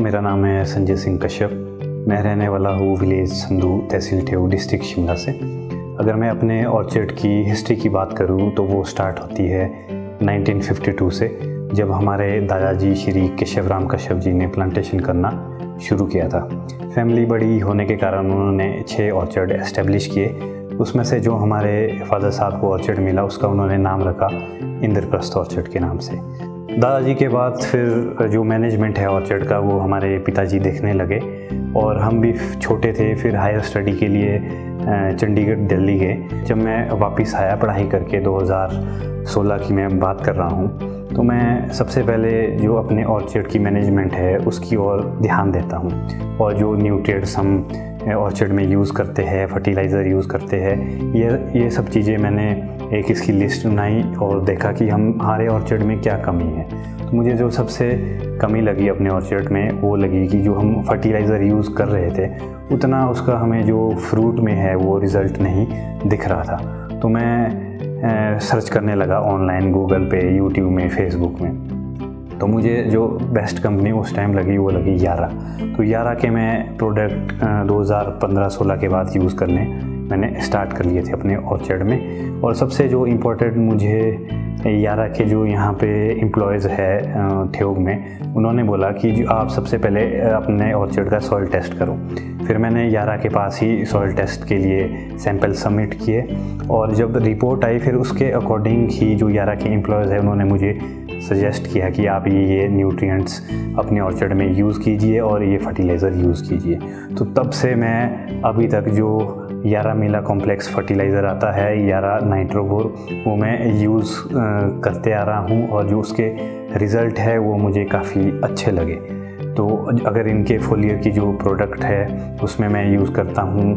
मेरा नाम है संजय सिंह कश्यप। मैं रहने वाला हूँ विलेज संधू, तहसील ठेऊ, डिस्ट्रिक्ट शिमला से। अगर मैं अपने ऑर्चिड की हिस्ट्री की बात करूँ तो वो स्टार्ट होती है 1952 से, जब हमारे दादाजी श्री केशवराम कश्यप जी ने प्लांटेशन करना शुरू किया था। फैमिली बड़ी होने के कारण उन्होंने 6 ऑर्चिड एस्टेब्लिश किए। उसमें से जो हमारे फादर साहब को ऑर्चिड मिला उसका उन्होंने नाम रखा इंद्रप्रस्थ ऑर्चिड के नाम से। दादाजी के बाद फिर जो मैनेजमेंट है ऑर्चिड का वो हमारे पिताजी देखने लगे और हम भी छोटे थे। फिर हायर स्टडी के लिए चंडीगढ़ दिल्ली गए। जब मैं वापस आया पढ़ाई करके 2016 की मैं बात कर रहा हूँ, तो मैं सबसे पहले जो अपने ऑर्चिड की मैनेजमेंट है उसकी ओर ध्यान देता हूँ और जो न्यूट्रिएंट्स हम ऑर्चिड में यूज़ करते हैं, फर्टिलाइज़र यूज़ करते हैं, ये सब चीज़ें मैंने एक इसकी लिस्ट बनाई और देखा कि हमारे ऑर्चिड में क्या कमी है। तो मुझे जो सबसे कमी लगी अपने ऑर्चिड में वो लगी कि जो हम फर्टिलाइज़र यूज़ कर रहे थे उतना उसका हमें जो फ्रूट में है वो रिज़ल्ट नहीं दिख रहा था। तो मैं सर्च करने लगा ऑनलाइन, गूगल पे, यूट्यूब में, फेसबुक में। तो मुझे जो बेस्ट कंपनी उस टाइम लगी वो लगी यारा। तो यारा के मैं प्रोडक्ट 2015-16 के बाद यूज़ करने मैंने स्टार्ट कर लिए थे अपने ऑर्चिड में। और सबसे जो इम्पोर्टेंट मुझे यारा के जो यहाँ पे एम्प्लॉयज़ है ठेऊग में, उन्होंने बोला कि जो आप सबसे पहले अपने ऑर्चिड का सॉइल टेस्ट करो। फिर मैंने यारा के पास ही सॉइल टेस्ट के लिए सैंपल सबमिट किए और जब रिपोर्ट आई फिर उसके अकॉर्डिंग ही जो यारा के एम्प्लॉयज़ है उन्होंने मुझे सजेस्ट किया कि आप ये न्यूट्रिएंट्स अपने ऑर्चिड में यूज़ कीजिए और ये फर्टिलाइज़र यूज़ कीजिए। तो तब से मैं अभी तक जो यारा मिला कॉम्प्लेक्स फर्टिलाइज़र आता है, यारा नाइट्रोगोर, वो मैं यूज़ करते आ रहा हूँ और जो उसके रिज़ल्ट है वो मुझे काफ़ी अच्छे लगे। तो अगर इनके फोलियर की जो प्रोडक्ट है उसमें मैं यूज़ करता हूँ,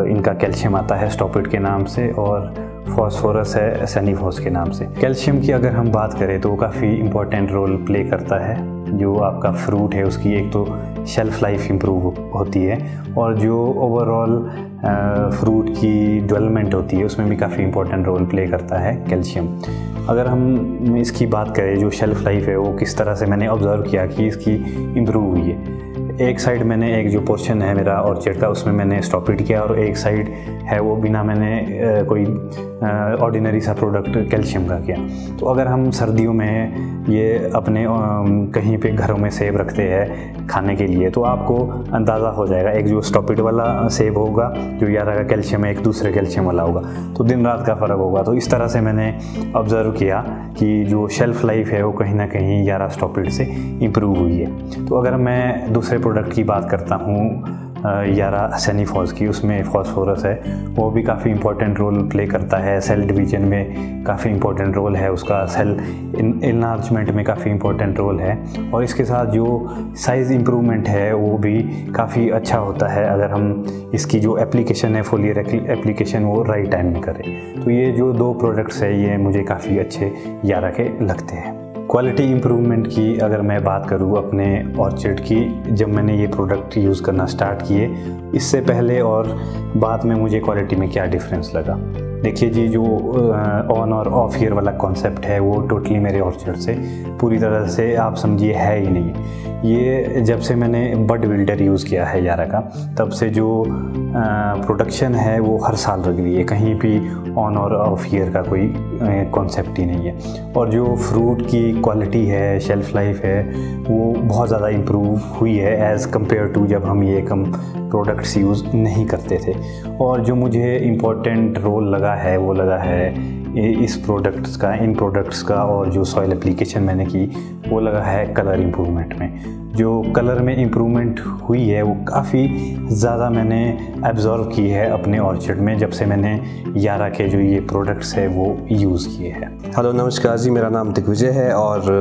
इनका कैल्शियम आता है स्टॉपिड के नाम से और फॉस्फोरस है सैनिफॉस के नाम से। कैल्शियम की अगर हम बात करें तो काफ़ी इम्पोर्टेंट रोल प्ले करता है। जो आपका फ्रूट है उसकी एक तो शेल्फ़ लाइफ इम्प्रूव होती है और जो ओवरऑल फ्रूट की डेवलपमेंट होती है उसमें भी काफ़ी इम्पोर्टेंट रोल प्ले करता है कैल्शियम। अगर हम इसकी बात करें जो शेल्फ़ लाइफ है वो किस तरह से मैंने ऑब्ज़र्व किया कि इसकी इम्प्रूव हुई है। एक साइड मैंने एक जो पोर्शन है मेरा ऑर्चिड का उसमें मैंने स्टॉपिड किया और एक साइड है वो बिना मैंने कोई ऑर्डिनरी सा प्रोडक्ट कैल्शियम का किया। तो अगर हम सर्दियों में ये अपने कहीं पे घरों में सेब रखते हैं खाने के लिए तो आपको अंदाज़ा हो जाएगा, एक जो स्टॉपिड वाला सेब होगा जो यारा का कैल्शियम है, एक दूसरे कैल्शियम वाला होगा, तो दिन रात का फ़र्क होगा। तो इस तरह से मैंने ऑब्ज़र्व किया कि जो शेल्फ़ लाइफ है वो कहीं ना कहीं यारा स्टॉपिड से इम्प्रूव हुई है। तो अगर मैं दूसरे प्रोडक्ट की बात करता हूँ यारा सैनिफॉस की, उसमें फॉस्फोरस है, वो भी काफ़ी इंपॉर्टेंट रोल प्ले करता है। सेल डिवीजन में काफ़ी इंपॉर्टेंट रोल है उसका, सेल इनलार्जमेंट में काफ़ी इंपॉर्टेंट रोल है और इसके साथ जो साइज़ इम्प्रूवमेंट है वो भी काफ़ी अच्छा होता है अगर हम इसकी जो एप्लीकेशन है फोलियर एप्लीकेशन वो राइट टाइम में करें। तो ये जो 2 प्रोडक्ट्स है ये मुझे काफ़ी अच्छे यारा के लगते हैं। क्वालिटी इम्प्रूवमेंट की अगर मैं बात करूँ अपने ऑर्चिड की, जब मैंने ये प्रोडक्ट यूज़ करना स्टार्ट किए, इससे पहले और बाद में मुझे क्वालिटी में क्या डिफरेंस लगा। देखिए जी, जो ऑन और ऑफ ईयर वाला कॉन्सेप्ट है वो टोटली मेरे ऑर्चिड से पूरी तरह से आप समझिए है ही नहीं। ये जब से मैंने बड बिल्डर यूज़ किया है यारा का, तब से जो प्रोडक्शन है वो हर साल लग रही है, कहीं भी ऑन और ऑफ ईयर का कोई कॉन्सेप्ट ही नहीं है। और जो फ्रूट की क्वालिटी है, शेल्फ़ लाइफ है, वो बहुत ज़्यादा इम्प्रूव हुई है एज़ कम्पेयर टू जब हम ये कम प्रोडक्ट्स यूज़ नहीं करते थे। और जो मुझे इम्पोर्टेंट रोल लगा है वो लगा है इस प्रोडक्ट्स का, इन प्रोडक्ट्स का, और जो सॉइल एप्लीकेशन मैंने की वो लगा है कलर इम्प्रूवमेंट में। जो कलर में इम्प्रूवमेंट हुई है वो काफ़ी ज़्यादा मैंने एब्जॉर्व की है अपने ऑर्चिड में जब से मैंने यारा के जो ये प्रोडक्ट्स है वो यूज़ किए हैं। हेलो नमस्कार जी, मेरा नाम दिग्विजय है और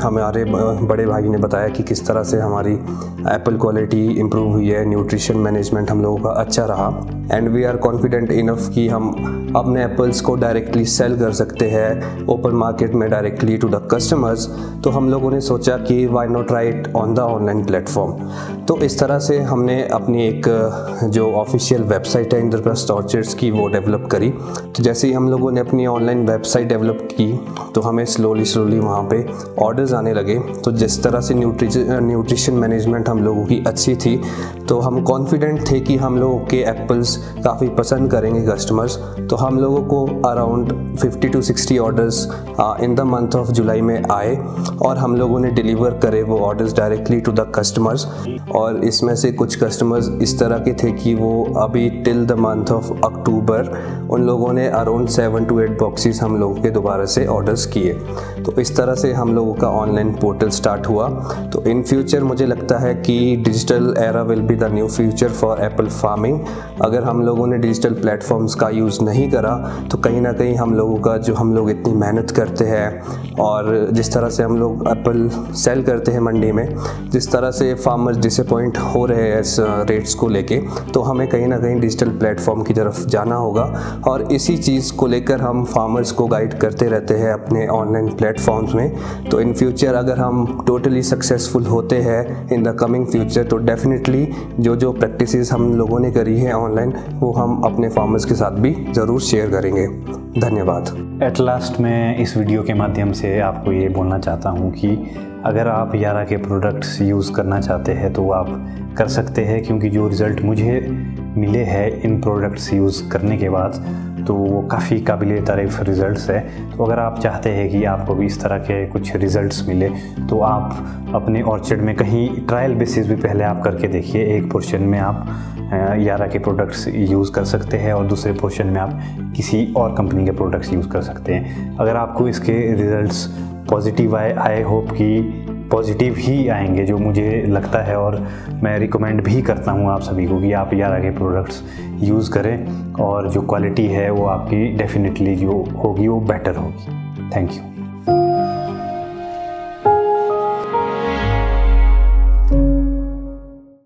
हमारे बड़े भाई ने बताया कि किस तरह से हमारी एप्पल क्वालिटी इम्प्रूव हुई है, न्यूट्रिशन मैनेजमेंट हम लोगों का अच्छा रहा and we are confident enough कि हम अपने एप्पल्स को डायरेक्टली सेल कर सकते हैं ओपन मार्केट में डायरेक्टली टू द कस्टमर्स। तो हम लोगों ने सोचा कि why not try it on the online platform. तो इस तरह से हमने अपनी एक जो ऑफिशियल वेबसाइट है इंद्रप्रस्थ ऑर्चिड्स की वो डेवलप करी। तो जैसे ही हम लोगों ने अपनी ऑनलाइन वेबसाइट डेवलप की तो हमें स्लोली वहाँ पे ऑर्डर्स आने लगे। तो जिस तरह से न्यूट्रिशन मैनेजमेंट हम लोगों की अच्छी थी तो हम कॉन्फिडेंट थे कि हम लोगों के एप्पल्स काफ़ी पसंद करेंगे कस्टमर्स। तो हम लोगों को around 50 to 60 orders in the month of July में आए और हम लोगों ने डिलीवर करे वो orders directly to the customers. और इसमें से कुछ कस्टमर्स इस तरह के थे कि वो अभी till the month of October उन लोगों ने अराउंड 7 to 8 बॉक्सेस हम लोगों के दोबारा से ऑर्डर्स किए। तो इस तरह से हम लोगों का ऑनलाइन पोर्टल स्टार्ट हुआ। तो इन फ्यूचर मुझे लगता है कि digital era will be the new future for Apple farming. अगर हम लोगों ने डिजिटल प्लेटफॉर्म्स का यूज़ नहीं करा तो कहीं ना कहीं हम लोगों का जो हम लोग इतनी मेहनत करते हैं और जिस तरह से हम लोग एप्पल सेल करते हैं मंडी में, जिस तरह से फार्मर्स डिसअपॉइंट हो रहे हैं इस रेट्स को लेके, तो हमें कहीं ना कहीं डिजिटल प्लेटफॉर्म की तरफ जाना होगा। और इसी चीज़ को लेकर हम फार्मर्स को गाइड करते रहते हैं अपने ऑनलाइन प्लेटफॉर्म्स में। तो इन फ्यूचर अगर हम टोटली सक्सेसफुल होते हैं इन द कमिंग फ्यूचर तो डेफिनेटली जो प्रैक्टिसेस हम लोगों ने करी है ऑनलाइन वो हम अपने फार्मर्स के साथ भी ज़रूर शेयर करेंगे। धन्यवाद। एट लास्ट मैं इस वीडियो के माध्यम से आपको ये बोलना चाहता हूँ कि अगर आप यारा के प्रोडक्ट्स यूज़ करना चाहते हैं तो आप कर सकते हैं, क्योंकि जो रिज़ल्ट मुझे मिले हैं इन प्रोडक्ट्स यूज़ करने के बाद तो वो काफ़ी काबिले तारीफ़ रिज़ल्ट्स है। तो अगर आप चाहते हैं कि आपको भी इस तरह के कुछ रिज़ल्ट्स मिले तो आप अपने ऑर्चर्ड में कहीं ट्रायल बेसिस भी पहले आप करके देखिए। एक पोर्शन में आप यारा के प्रोडक्ट्स यूज़ कर सकते हैं और दूसरे पोर्शन में आप किसी और कंपनी के प्रोडक्ट्स यूज़ कर सकते हैं। अगर आपको इसके रिज़ल्ट्स पॉजिटिव आए, आई होप कि पॉजिटिव ही आएंगे जो मुझे लगता है, और मैं रिकमेंड भी करता हूँ आप सभी को कि आप यारा के प्रोडक्ट्स यूज़ करें और जो क्वालिटी है वो आपकी डेफिनेटली जो होगी वो बेटर होगी। Thank you.